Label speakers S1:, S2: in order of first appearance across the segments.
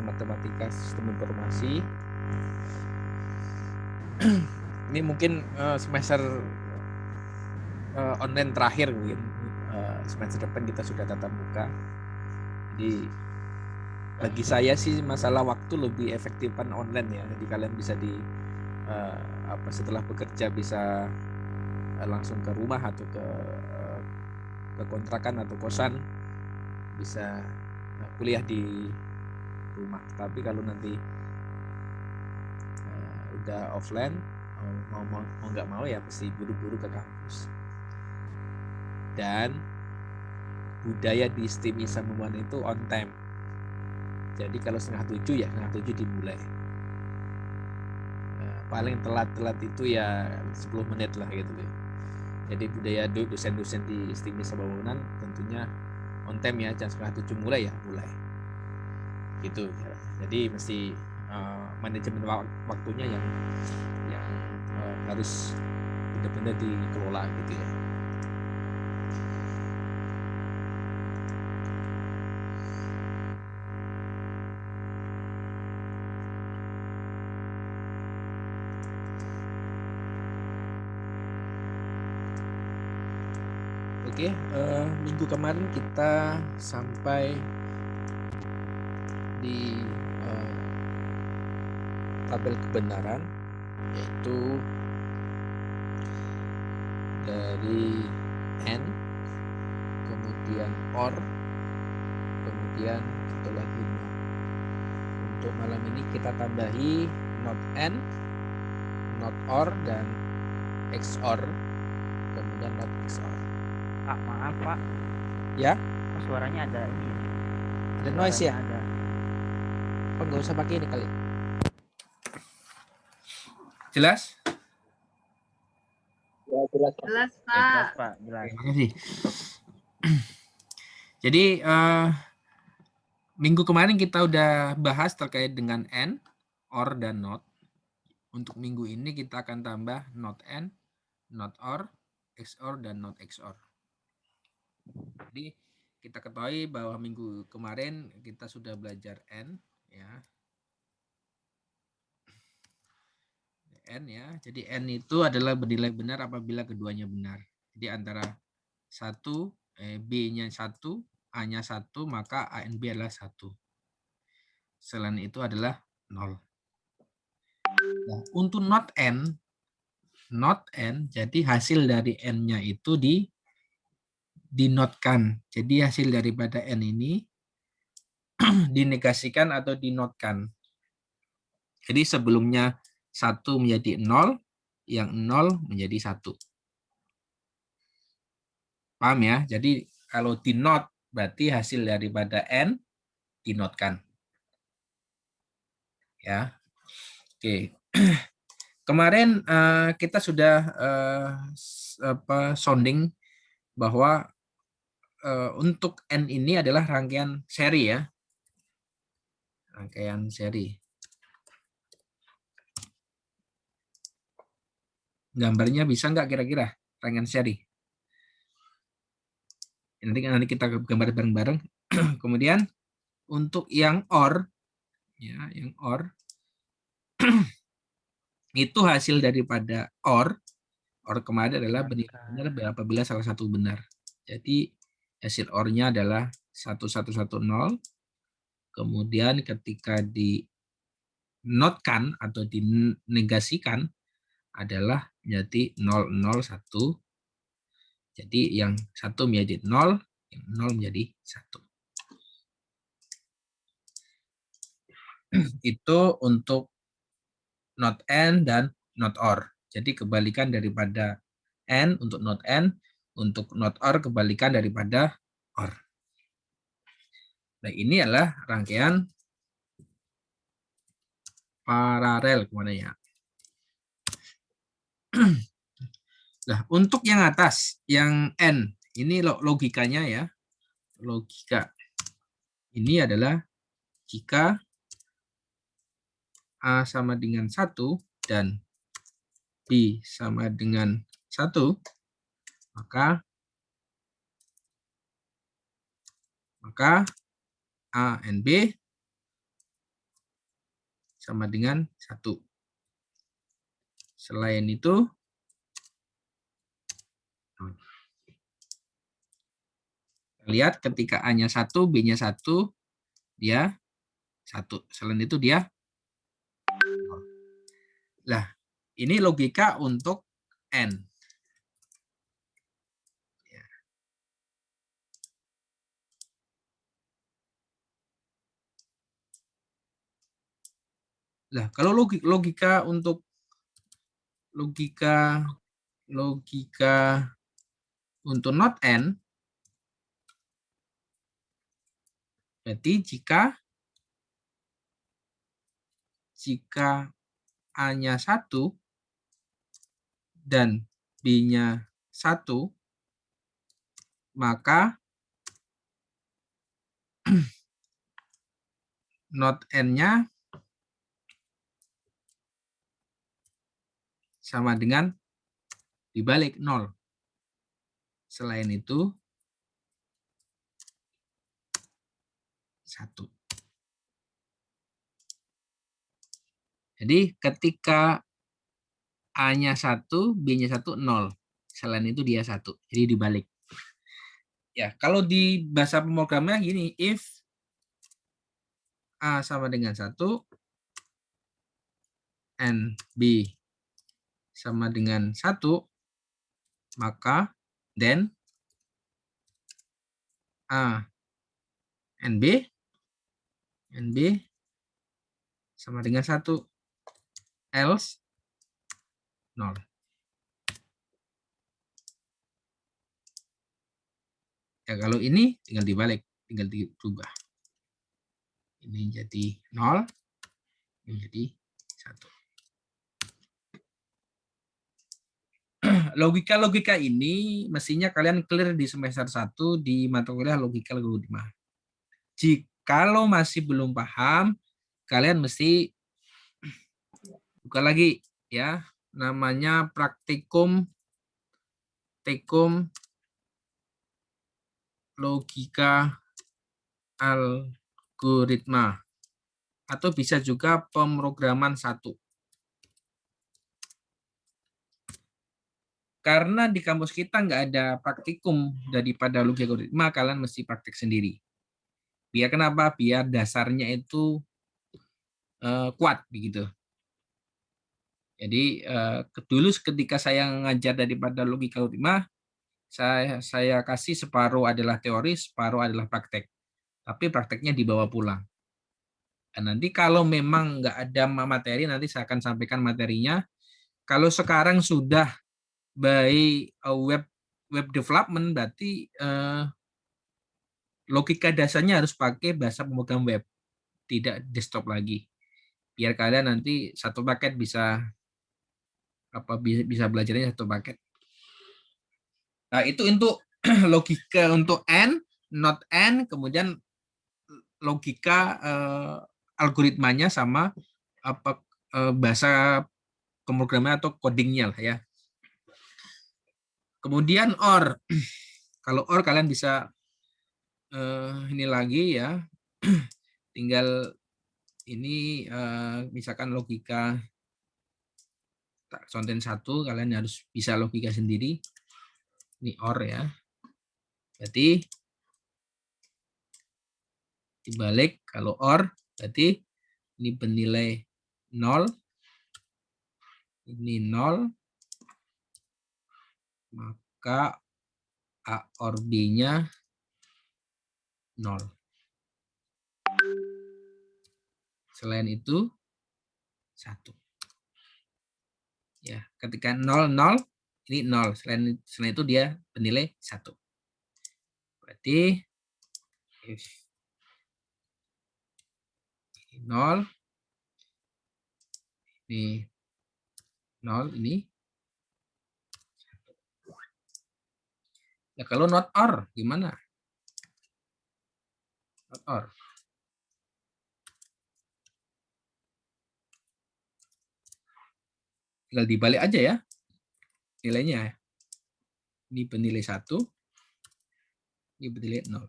S1: Matematika Sistem Informasi. Ini mungkin semester online terakhir mungkin. Semester depan kita sudah tatap muka. Jadi bagi saya sih masalah waktu lebih efektifan online ya. Jadi kalian bisa setelah bekerja bisa langsung ke rumah atau ke kontrakan atau kosan, bisa kuliah di rumah. Tapi kalau nanti udah offline, mau nggak mau ya mesti buru-buru ke kampus. Dan budaya di STIM Isamuan itu on time. Jadi kalau 6:30 ya 6:30 dimulai. Paling telat itu ya 10 menit lah gitu ya. Jadi budaya dosen-dosen di STIM Isamuan tentunya on time ya, jam 6:30 mulai ya mulai. Gitu ya. Jadi mesti manajemen waktunya yang harus benar-benar dikelola gitu ya. Oke, minggu kemarin kita sampai di tabel kebenaran, yaitu dari N, kemudian OR, kemudian satu lagi NOT. Untuk malam ini kita tambahi NOT N, NOT OR, dan XOR, kemudian NOT XOR.
S2: Pak, maaf Pak.
S1: Ya?
S2: Kok suaranya ada ini?
S1: Ada noise ya?
S2: Ada.
S1: Apa nggak usah pakai ini kali? Jelas?
S3: Ya, jelas Pak.
S2: Jelas Pak, jelas.
S1: Terima kasih. Jadi minggu kemarin kita udah bahas terkait dengan N, OR, dan NOT. Untuk minggu ini kita akan tambah NOT N, NOT OR, XOR, dan NOT XOR. Jadi kita ketahui bahwa minggu kemarin kita sudah belajar N, ya. N ya. Jadi N itu adalah bernilai benar apabila keduanya benar. Jadi antara B-nya 1, A-nya 1, maka A dan B adalah 1. Selain itu adalah 0. Nah, untuk not N, jadi hasil dari N-nya itu dinotkan. Jadi hasil daripada N ini dinegasikan atau dinotkan. Jadi sebelumnya 1 menjadi 0, yang 0 menjadi 1. Paham ya? Jadi kalau dinot berarti hasil daripada N dinotkan. Ya. Oke. Kemarin kita sudah sounding bahwa untuk N ini adalah rangkaian seri ya. Rangkaian seri. Gambarnya bisa nggak kira-kira rangkaian seri? Nanti kita gambar bareng-bareng. Kemudian untuk yang OR, ya, yang OR itu hasil daripada OR kemarin adalah benar apabila salah satu benar. Jadi hasil OR-nya adalah 1110. Kemudian ketika dinotkan atau dinegasikan adalah menjadi 001. Jadi yang 1 menjadi 0, yang 0 menjadi 1. Itu untuk not N dan not OR. Jadi kebalikan daripada N untuk not N, untuk not OR kebalikan daripada OR. Nah, ini adalah rangkaian paralel kemana ya. Nah, untuk yang atas, yang N, ini logikanya ya. Logika. Ini adalah jika A sama dengan 1 dan B sama dengan 1, maka A dan B sama dengan 1. Selain itu, lihat ketika A-nya 1, B-nya 1, dia 1. Selain itu dia 0. Nah, ini logika untuk N. Nah, kalau logika untuk logika untuk not N, berarti jika A-nya 1 dan B-nya 1, maka not N-nya sama dengan dibalik 0. Selain itu 1. Jadi ketika A-nya 1, B-nya 1, 0. Selain itu dia 1. Jadi dibalik. Ya, kalau di bahasa pemrogramannya gini, if A sama dengan 1 and B sama dengan 1, maka then A and B sama dengan 1, else 0. Ya, kalau ini tinggal dibalik, tinggal dirubah. Ini jadi 0, ini jadi 1. Logika-logika ini mestinya kalian clear di semester 1 di mata kuliah logika logaritma. Jikalau masih belum paham, kalian mesti buka lagi ya, namanya praktikum logika algoritma, atau bisa juga pemrograman 1. Karena di kampus kita nggak ada praktikum daripada logika algoritma, kalian mesti praktik sendiri. Biar kenapa? Biar dasarnya itu kuat begitu. Jadi dulu ketika saya ngajar daripada logika algoritma, saya kasih separuh adalah teori, separuh adalah praktek. Tapi prakteknya dibawa pulang. Dan nanti kalau memang nggak ada materi, nanti saya akan sampaikan materinya. Kalau sekarang sudah by web development, berarti logika dasarnya harus pakai bahasa pemrograman web, tidak desktop lagi. Biar kalian nanti satu paket bisa belajarnya satu paket. Nah, itu untuk logika untuk N, not N, kemudian logika algoritmanya sama bahasa pemrograman atau codingnya lah ya. Kemudian OR. Kalau OR kalian bisa ini lagi ya. Tinggal ini misalkan logika conten 1, kalian harus bisa logika sendiri. Ini OR ya. Berarti dibalik, kalau OR berarti ini bernilai 0, ini 0, maka A OR B-nya 0. Selain itu 1. Ya, ketika 0, 0, ini 0. Selain itu dia bernilai 1. Berarti if 0, ini 0, ini 1. Ya, kalau not OR gimana? Not OR. Tinggal dibalik aja ya nilainya. Ini bernilai 1, ini bernilai 0.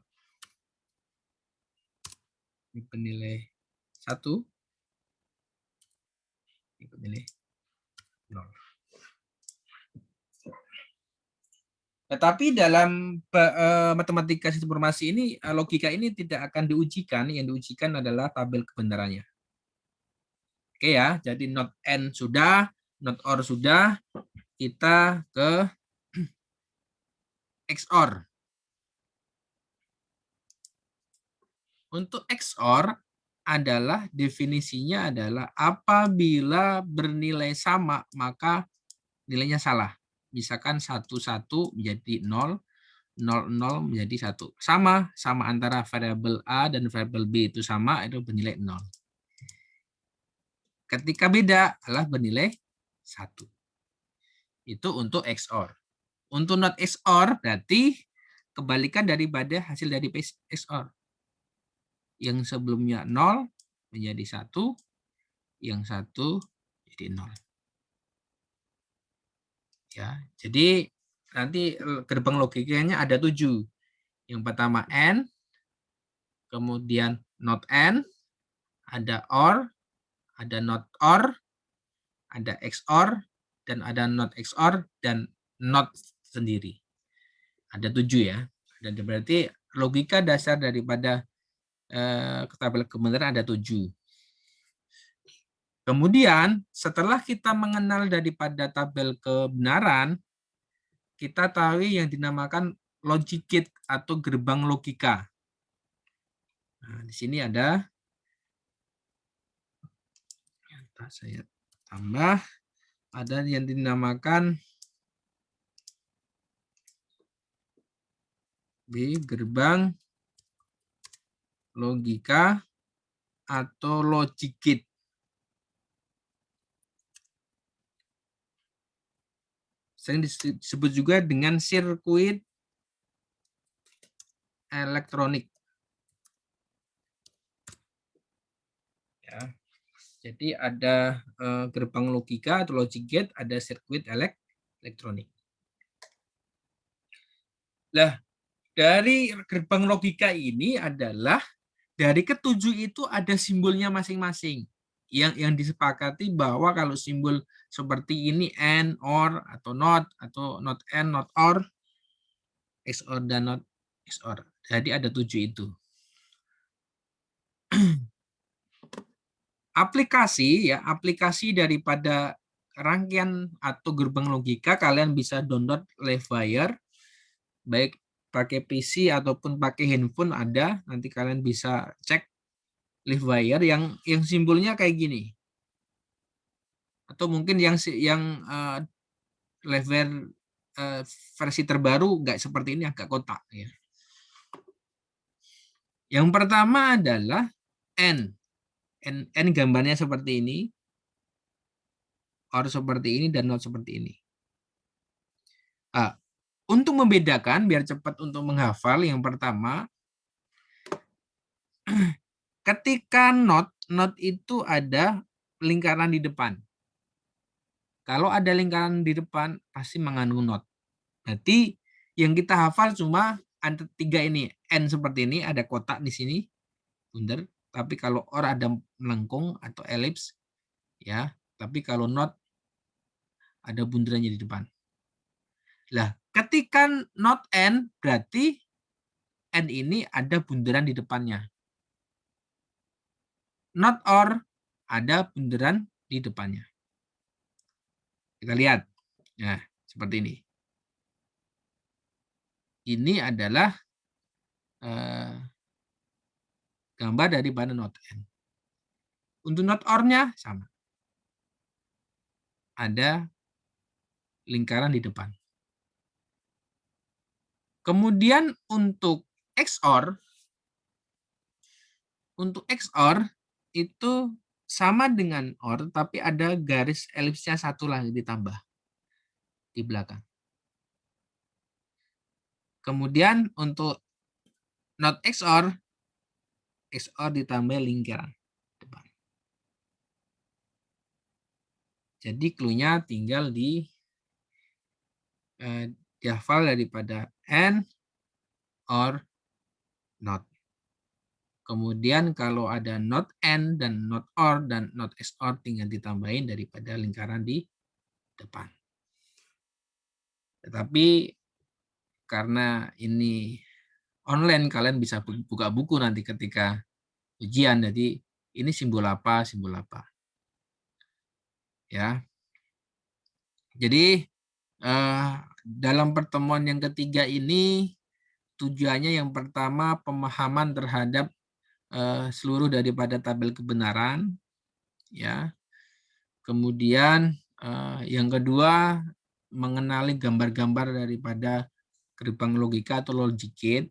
S1: Ini bernilai 1, Nilai 0. Tetapi dalam matematika sistem informasi ini, logika ini tidak akan diujikan. Yang diujikan adalah tabel kebenarannya. Oke ya, jadi not N sudah, not OR sudah, kita ke XOR. Untuk XOR adalah definisinya adalah apabila bernilai sama, maka nilainya salah. Misalkan 1, 1 menjadi 0, 0, 0 menjadi 1. Sama antara variabel A dan variabel B itu sama, itu bernilai 0. Ketika beda adalah bernilai 1. Itu untuk XOR. Untuk not XOR berarti kebalikan daripada hasil dari XOR. Yang sebelumnya 0 menjadi 1, yang 1 jadi 0. Ya, jadi nanti gerbang logikanya ada 7. Yang pertama N, kemudian not N, ada OR, ada not OR, ada XOR, dan ada not XOR, dan not sendiri. Ada 7 ya. Dan berarti logika dasar daripada tabel kebenaran ada 7. Kemudian setelah kita mengenal daripada tabel kebenaran, kita tahu yang dinamakan logic gate atau gerbang logika. Nah, di sini ada, saya tambah, ada yang dinamakan gerbang logika atau logic gate. Sering disebut juga dengan sirkuit elektronik. Ya. Jadi ada gerbang logika atau logic gate, ada sirkuit elektronik. Nah, dari gerbang logika ini adalah dari ketujuh itu ada simbolnya masing-masing. Yang disepakati bahwa kalau simbol seperti ini and, or, atau not and, not or, XOR dan not XOR. Jadi ada 7 itu. Aplikasi daripada rangkaian atau gerbang logika kalian bisa download Livewire, baik pakai PC ataupun pakai handphone ada. Nanti kalian bisa cek Livewire yang simbolnya kayak gini. Atau mungkin yang Livewire versi terbaru nggak seperti ini, agak kotak ya. Yang pertama adalah N gambarnya seperti ini, OR seperti ini, dan not seperti ini. Untuk membedakan biar cepat untuk menghafal, yang pertama ketika not itu ada lingkaran di depan. Kalau ada lingkaran di depan pasti mengandung not. Berarti yang kita hafal cuma ada 3 ini. N seperti ini, ada kotak di sini, bundar. Tapi kalau OR ada melengkung atau elips, ya. Tapi kalau not ada bundarannya di depan. Lah, ketika not N berarti N ini ada bundaran di depannya. Not OR ada bundaran di depannya. Kita lihat. Nah, seperti ini. Ini adalah gambar daripada not N. Untuk not OR-nya sama. Ada lingkaran di depan. Kemudian untuk XOR itu sama dengan OR, tapi ada garis elipsnya satu lagi ditambah di belakang. Kemudian untuk not XOR ditambah lingkaran depan. Jadi clue-nya tinggal dihafal daripada N or not. Kemudian kalau ada not AND dan not OR dan not XOR tinggal ditambahin daripada lingkaran di depan. Tetapi karena ini online, kalian bisa buka buku nanti ketika ujian. Jadi ini simbol apa, simbol apa. Ya. Jadi dalam pertemuan yang ketiga ini tujuannya yang pertama pemahaman terhadap seluruh daripada tabel kebenaran, ya. Kemudian yang kedua mengenali gambar-gambar daripada gerbang logika atau logic gate.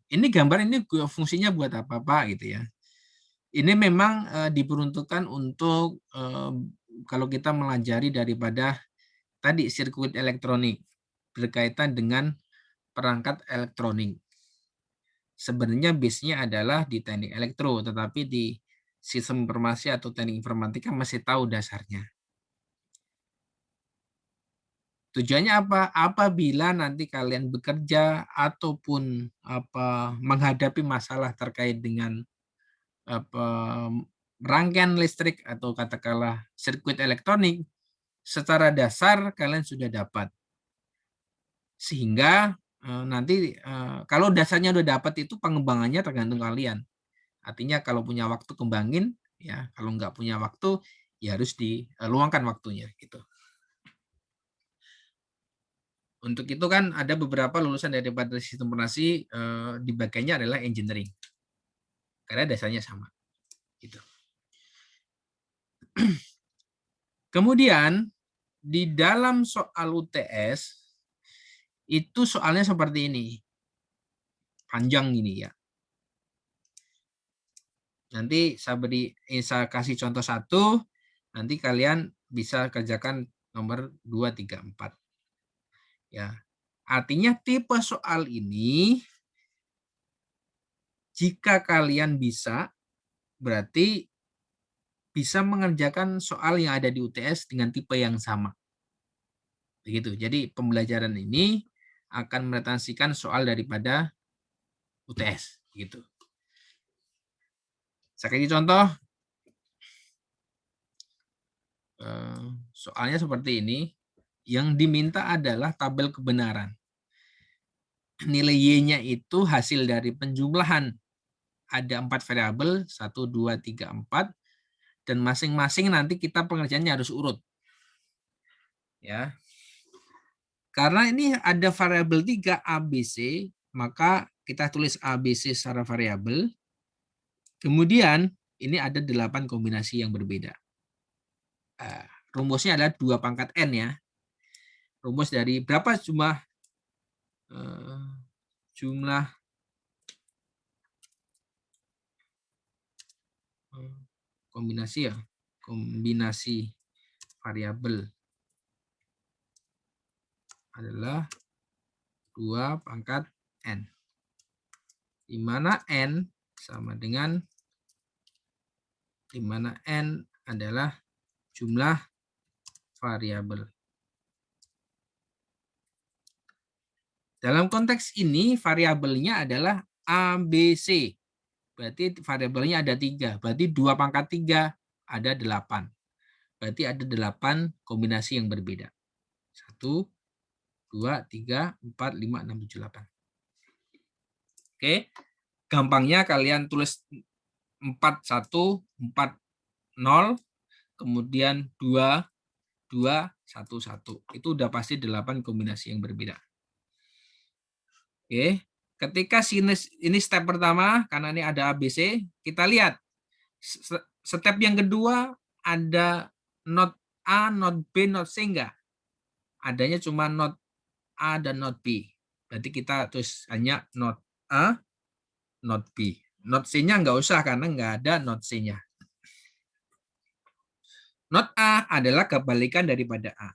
S1: Ini gambar ini fungsinya buat apa Pak gitu ya? Ini memang diperuntukkan untuk kalau kita melajari daripada tadi sirkuit elektronik berkaitan dengan perangkat elektronik. Sebenarnya base-nya adalah di teknik elektro, tetapi di sistem informasi atau teknik informatika masih tahu dasarnya. Tujuannya apa? Apabila nanti kalian bekerja ataupun menghadapi masalah terkait dengan rangkaian listrik atau katakanlah sirkuit elektronik, secara dasar kalian sudah dapat. Sehingga nanti kalau dasarnya udah dapat itu pengembangannya tergantung kalian. Artinya kalau punya waktu kembangin, ya. Kalau nggak punya waktu, ya harus diluangkan waktunya gitu. Untuk itu kan ada beberapa lulusan daripada sistem informasi di bagiannya adalah engineering. Karena dasarnya sama. Gitu. Kemudian di dalam soal UTS itu soalnya seperti ini. Panjang ini ya. Nanti saya kasih contoh satu, nanti kalian bisa kerjakan nomor 2, 3, 4. Ya. Artinya tipe soal ini jika kalian bisa berarti bisa mengerjakan soal yang ada di UTS dengan tipe yang sama. Begitu. Jadi pembelajaran ini akan merepresentasikan soal daripada UTS gitu. Saya kasih contoh. Soalnya seperti ini. Yang diminta adalah tabel kebenaran. Nilai Y-nya itu hasil dari penjumlahan. Ada 4 variabel, 1, 2, 3, 4. Dan masing-masing nanti kita pengerjaannya harus urut. Ya. Karena ini ada variabel 3 ABC, maka kita tulis ABC secara variabel. Kemudian ini ada 8 kombinasi yang berbeda. Rumusnya adalah 2 pangkat N ya. Rumus dari berapa jumlah kombinasi ya. Kombinasi variabel adalah 2 pangkat N. Di mana N sama dengan di mana N adalah jumlah variabel. Dalam konteks ini variabelnya adalah ABC. Berarti variabelnya ada 3. Berarti 2 pangkat 3 ada 8. Berarti ada 8 kombinasi yang berbeda. 1, 2, 3, 4, 5, 6, 7, 8. Oke. Gampangnya kalian tulis 4, 1, 4, 0. Kemudian 2, 2, 1, 1. Itu udah pasti 8 kombinasi yang berbeda. Oke, ketika ini step pertama, karena ini ada ABC, kita lihat. Step yang kedua ada not A, not B, not C enggak? Adanya cuma not A dan not B. Berarti kita terus hanya not A, not B. Not C-nya enggak usah karena enggak ada not C-nya. Not A adalah kebalikan daripada A.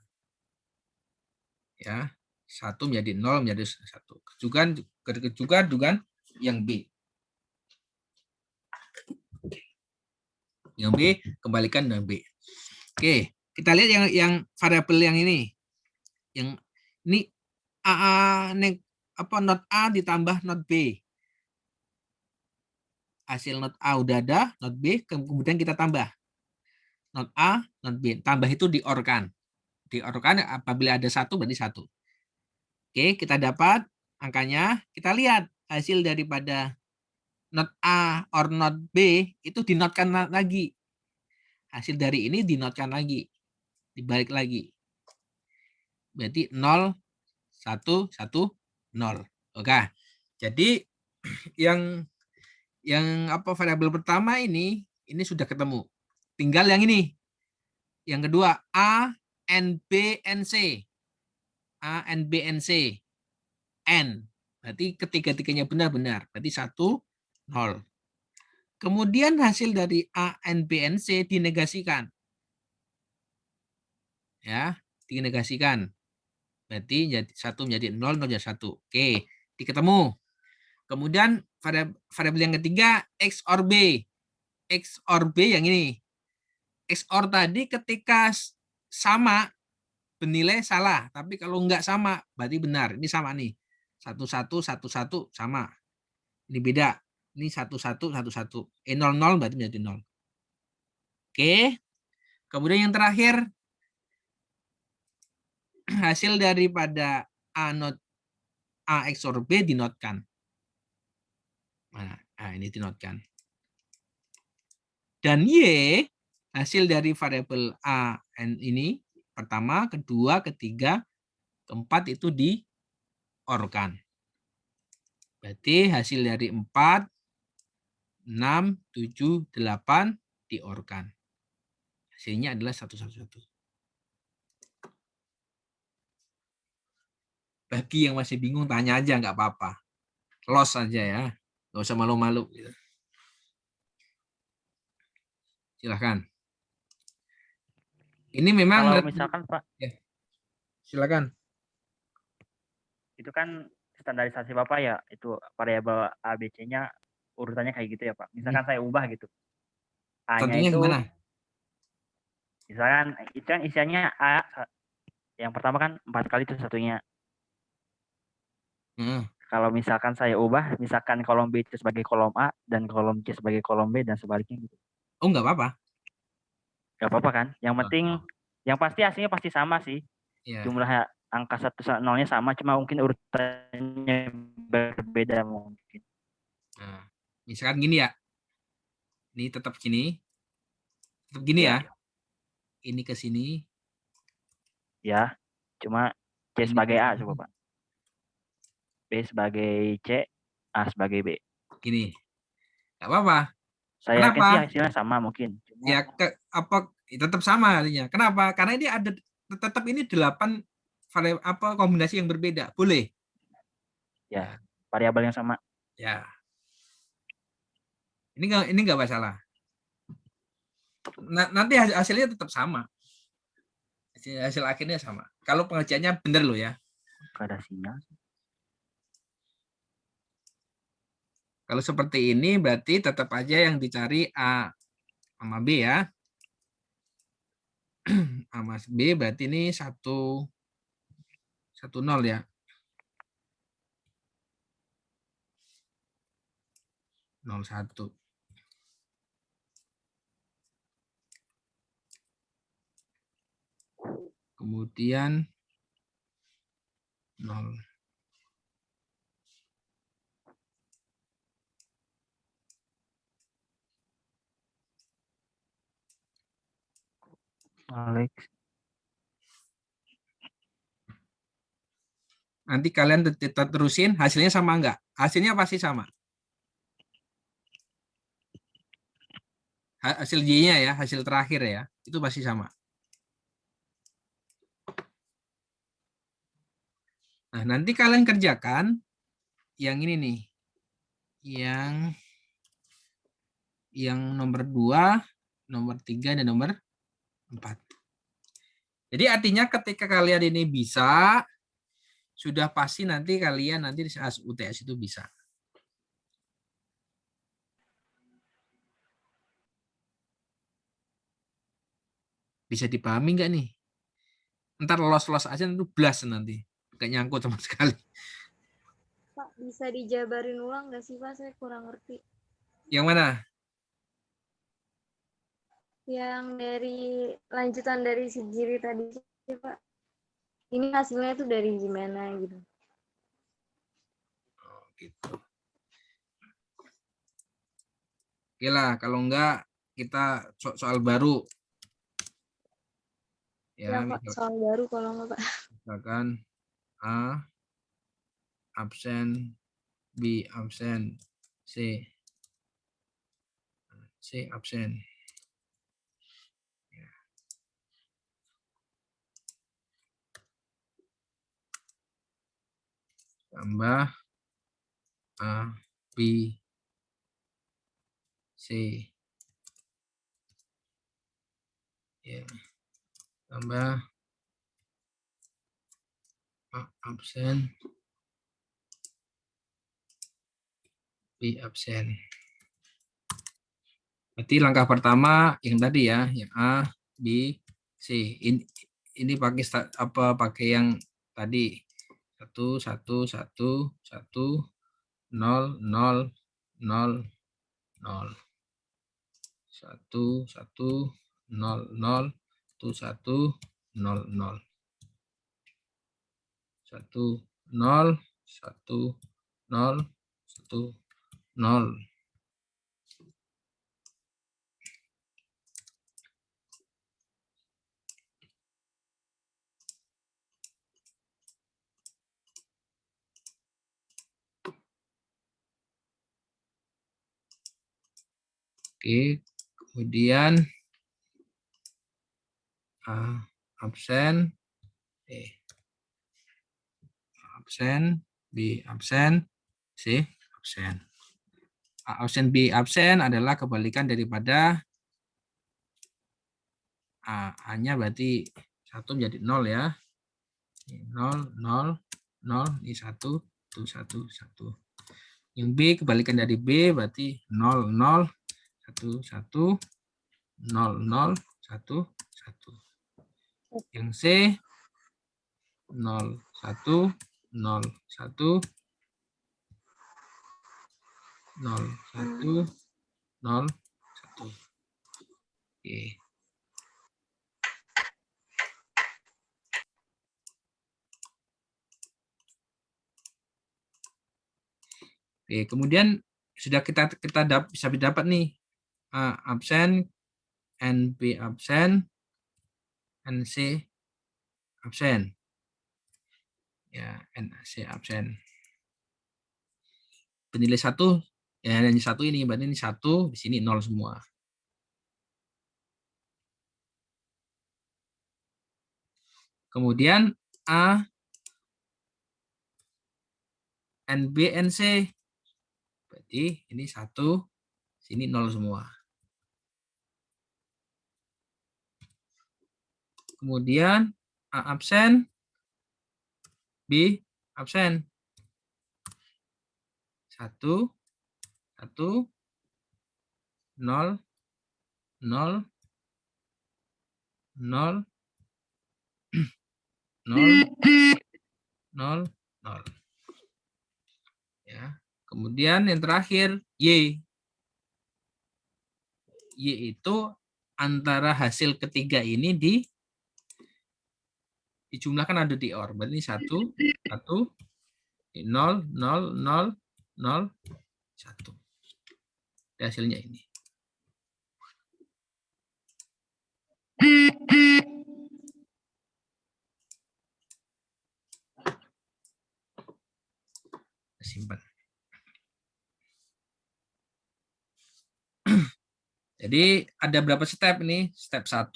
S1: Ya. 1 menjadi 0 menjadi 1. Juga yang B. Yang B kembalikan dengan B. Oke, kita lihat yang variabel yang ini. Yang ini not A ditambah not B. hasil not A udah ada, not B, kemudian kita tambah. Not A, not B. Tambah itu diorkan. Diorkan apabila ada 1 berarti 1. Oke, kita dapat angkanya. Kita lihat hasil daripada not A or not B itu dinotkan lagi. Hasil dari ini dinotkan lagi. Dibalik lagi. Berarti 0, 1, 1, 0. Oke. Jadi yang variabel pertama ini sudah ketemu. Tinggal yang ini. Yang kedua A, N, B, N, C. A, N, B, N, C. N. Berarti ketiga-tiganya benar-benar. Berarti 1, 0. Kemudian hasil dari A, N, B, N, C dinegasikan. Ya, dinegasikan. Berarti 1 menjadi 0, 0 jadi 1. Oke, diketemu. Kemudian variabel yang ketiga X or B. X or B yang ini. X or tadi ketika sama bernilai salah, tapi kalau enggak sama berarti benar. Ini sama nih. 1, 1, 1, 1 sama. Ini beda. Ini 1, 1, 1, 1. 0, 0 berarti menjadi 0. Oke. Kemudian yang terakhir hasil daripada A not A XOR B dinotkan. Nah, ini dinotkan. Dan Y hasil dari variabel A N ini pertama, kedua, ketiga, keempat itu diorkan. Berarti hasil dari 4, 6, 7, 8 diorkan. Hasilnya adalah 1, 1, 1. Bagi yang masih bingung tanya aja nggak apa-apa. Los aja ya. Nggak usah malu-malu. Silahkan. Ini memang
S2: Kalau misalkan Pak,
S1: ya. Silakan.
S2: itu kan standarisasi Bapak ya, itu variabel ABC-nya urutannya kayak gitu ya Pak. Misalkan saya ubah gitu. A-nya
S1: Contohnya
S2: itu
S1: gimana?
S2: misalkan itu kan isiannya A, yang pertama kan 4 kali itu satunya. Kalau misalkan saya ubah, misalkan kolom B itu sebagai kolom A dan kolom C sebagai kolom B dan sebaliknya gitu.
S1: Oh, nggak apa-apa.
S2: Gak apa-apa kan? Yang penting, yang pasti hasilnya pasti sama sih.
S1: Ya.
S2: Jumlah angka 1 0-nya sama, cuma mungkin urutannya berbeda mungkin.
S1: Nah, misalkan gini ya. Ini tetap gini. Tetap gini ya. Ini ke sini.
S2: Ya, cuma C
S1: Ini
S2: sebagai
S1: ke
S2: A
S1: sini.
S2: coba Pak. B sebagai C, A sebagai B.
S1: Gini. Nggak apa-apa.
S2: Saya yakin
S1: Kenapa?
S2: sih hasilnya sama mungkin. Cuma,
S1: Ya, tetap sama artinya. Kenapa? Karena ini ada tetap ini 8 kombinasi yang berbeda. Boleh.
S2: ya, variabel yang sama.
S1: Ya. Ini nggak masalah. Nanti hasilnya tetap sama. Hasil akhirnya sama. Kalau pengerjaannya benar loh ya.
S2: Gak ada sinyal.
S1: Kalau seperti ini berarti tetap aja yang dicari A sama B ya. A sama B berarti ini 1, 0 ya. 0, 1. Kemudian 0.
S2: Alex.
S1: Nanti kalian terusin hasilnya sama enggak? Hasilnya pasti sama. Hasil Y-nya ya, hasil terakhir ya, itu pasti sama. Nah, nanti kalian kerjakan yang ini nih. Yang nomor 2, nomor 3, dan nomor 4. Jadi artinya ketika kalian ini bisa, sudah pasti nanti kalian nanti di UTS itu bisa. Bisa dipahami nggak nih? Ntar los-los aja itu blast nanti. Nggak nyangkut sama sekali.
S3: Pak, bisa dijabarin ulang nggak sih Pak? Saya kurang ngerti.
S1: Yang mana?
S3: Yang dari lanjutan dari si Giri tadi sih, Pak. Ini hasilnya tuh dari gimana gitu.
S1: Oh, gitu. Oke lah, kalau enggak kita soal baru.
S3: Ya, Pak, soal baru kalau enggak, Pak.
S1: Misalkan A absen, B absen, C absen. Tambah A, B, C. Ya. Tambah A absen, B absen. Berarti langkah pertama yang tadi ya, yang A, B, C. Ini pakai yang tadi 1 1 1 1 0 0 0 0 1 1 0 0 1 1 0 0 1 0 1 0 1 0. Oke, kemudian A absen, absen, B absen, C absen. A absen, B absen adalah kebalikan daripada A. A-nya berarti 1 menjadi 0 ya. 0, 0, 0, ini 1, 1, 1, 1. Yang B kebalikan dari B berarti 0, 0, 1, 1, 0, 0, 1, 1. Yang C 0, 1, 0, 1, 0, 1, 0, 1. Oke. Oke, kemudian sudah kita bisa dapat nih A absen, N B absen, N C absen. Ya, N C absen. Penilai 1 ya hanya 1 ini, berarti ini 1, di sini 0 semua. Kemudian A N B N C. Berarti ini 1, sini 0 semua. Kemudian A absen, B absen. 1, 1, 0, 0, 0, 0, 0, 0. Ya. Kemudian yang terakhir Y. Y itu antara hasil ketiga ini dijumlahkan ada di OR. Berarti 1, 1, 0, 0, 0, 0, 1. Hasilnya ini. Simpan. Jadi ada berapa step ini? Step 1,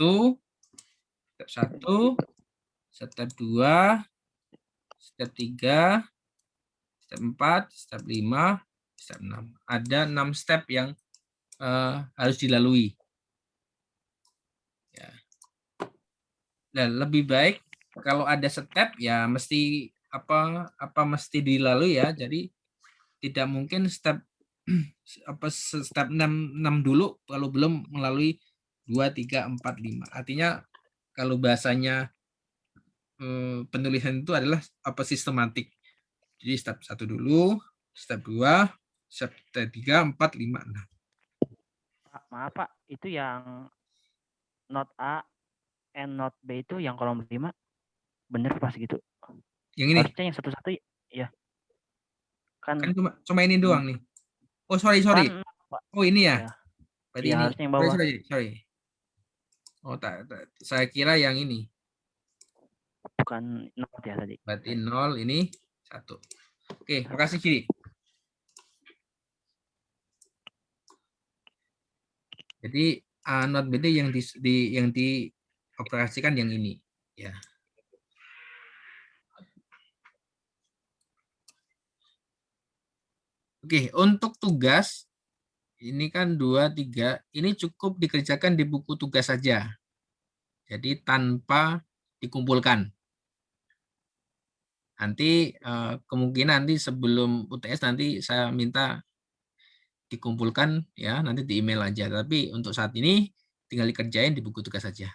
S1: step 1, step 2, step 3, step 4, step 5, step 6. Ada 6 step yang harus dilalui. Ya. Dan lebih baik kalau ada step ya mesti apa mesti dilalui ya. Jadi tidak mungkin step 6 dulu kalau belum melalui 2 3 4 5. Artinya kalau bahasanya penulisan itu adalah sistematik. Jadi step 1 dulu, step 2, step 3, 4, 5, 6.
S2: Maaf Pak, itu yang not A and not B itu yang kolom 5 bener pas gitu.
S1: Yang ini
S2: Harusnya yang satu-satu ya
S1: kan
S2: kan
S1: cuma ini doang nih. Oh sorry.
S2: kan Pak.
S1: Oh ini ya.
S2: Ya,
S1: Berarti
S2: iya
S1: ini.
S2: harusnya yang bawah.
S1: Sorry. Oh saya kira yang ini.
S2: Bukan not ya tadi.
S1: Berarti 0 ini 1. Oke, makasih Kiri. Jadi not BD yang dioperasikan yang ini ya. Oke, untuk tugas ini kan 2, 3, ini cukup dikerjakan di buku tugas saja. Jadi tanpa dikumpulkan. Nanti kemungkinan nanti sebelum UTS nanti saya minta dikumpulkan ya, nanti di email aja. Tapi untuk saat ini tinggal dikerjain di buku tugas saja.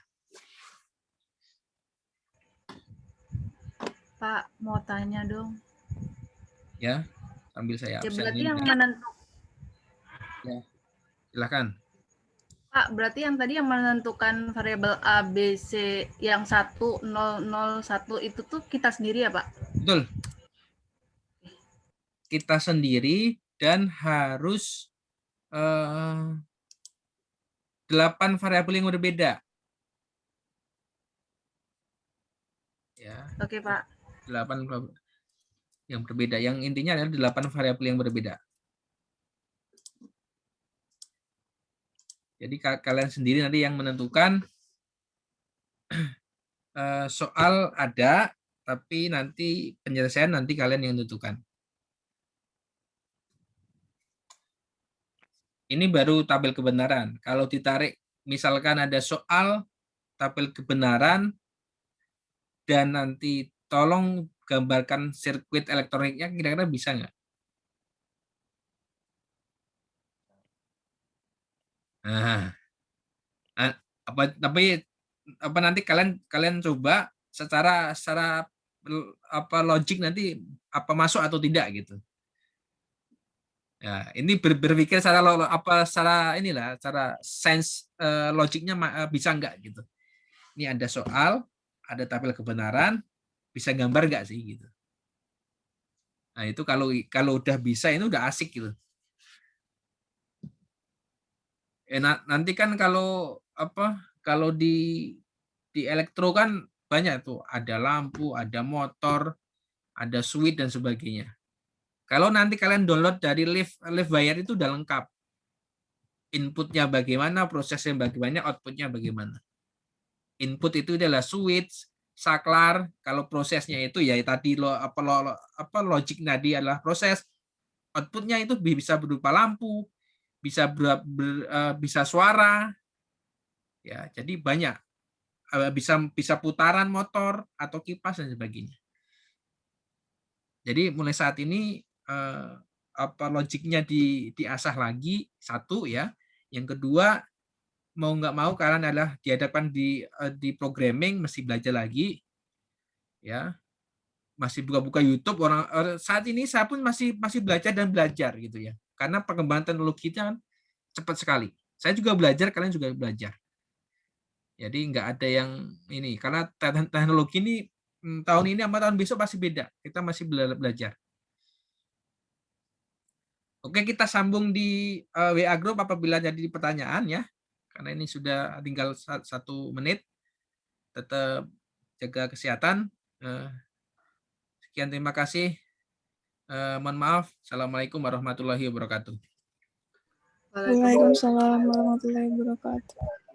S4: Pak, mau tanya dong.
S1: Ya, sambil saya
S4: Ya,
S1: absen
S4: berarti
S1: ini.
S4: yang menentukan.
S1: Ya, silakan.
S4: Pak, berarti yang tadi yang menentukan variabel A, B, C yang 1, 0, 0, 1 itu tuh kita sendiri ya, Pak?
S1: Betul. Kita sendiri dan harus 8 variabel yang berbeda. Ya.
S4: Oke, Pak.
S1: 8 yang berbeda. Yang intinya adalah 8 variabel yang berbeda. Jadi kalian sendiri nanti yang menentukan soal ada, tapi nanti penyelesaian nanti kalian yang menentukan. Ini baru tabel kebenaran. Kalau ditarik, misalkan ada soal tabel kebenaran, dan nanti tolong gambarkan sirkuit elektroniknya, kira-kira bisa nggak? Nah, tapi nanti kalian coba secara logik nanti apa masuk atau tidak gitu. Ya, ini berpikir secara inilah, secara sense logiknya bisa nggak gitu. Ini ada soal, ada tabel kebenaran, bisa gambar nggak sih gitu. Nah itu kalau udah bisa ini udah asik gitu. Nanti kan kalau di elektro kan banyak tuh, ada lampu, ada motor, ada switch dan sebagainya. Kalau nanti kalian download dari live wire itu udah lengkap. Inputnya bagaimana, prosesnya bagaimana, outputnya bagaimana. Input itu adalah switch, saklar. Kalau prosesnya itu ya tadi logik tadi adalah proses. Outputnya itu bisa berupa lampu, bisa suara, ya. Jadi banyak. Bisa putaran motor atau kipas dan sebagainya. Jadi mulai saat ini logiknya diasah lagi, satu ya. Yang kedua, mau nggak mau kalian adalah dihadapkan di programming, mesti belajar lagi, ya. Masih buka-buka YouTube, saat ini saya pun masih belajar dan belajar gitu ya. Karena perkembangan teknologinya kan cepat sekali. Saya juga belajar, kalian juga belajar. Jadi nggak ada yang ini, karena teknologi ini tahun ini sama tahun besok pasti beda. Kita masih belajar. Oke, kita sambung di WA Group apabila jadi pertanyaan ya. Karena ini sudah tinggal 1 menit. Tetap jaga kesehatan. Sekian, terima kasih. Mohon maaf. Assalamualaikum warahmatullahi wabarakatuh.
S5: Waalaikumsalam warahmatullahi wabarakatuh.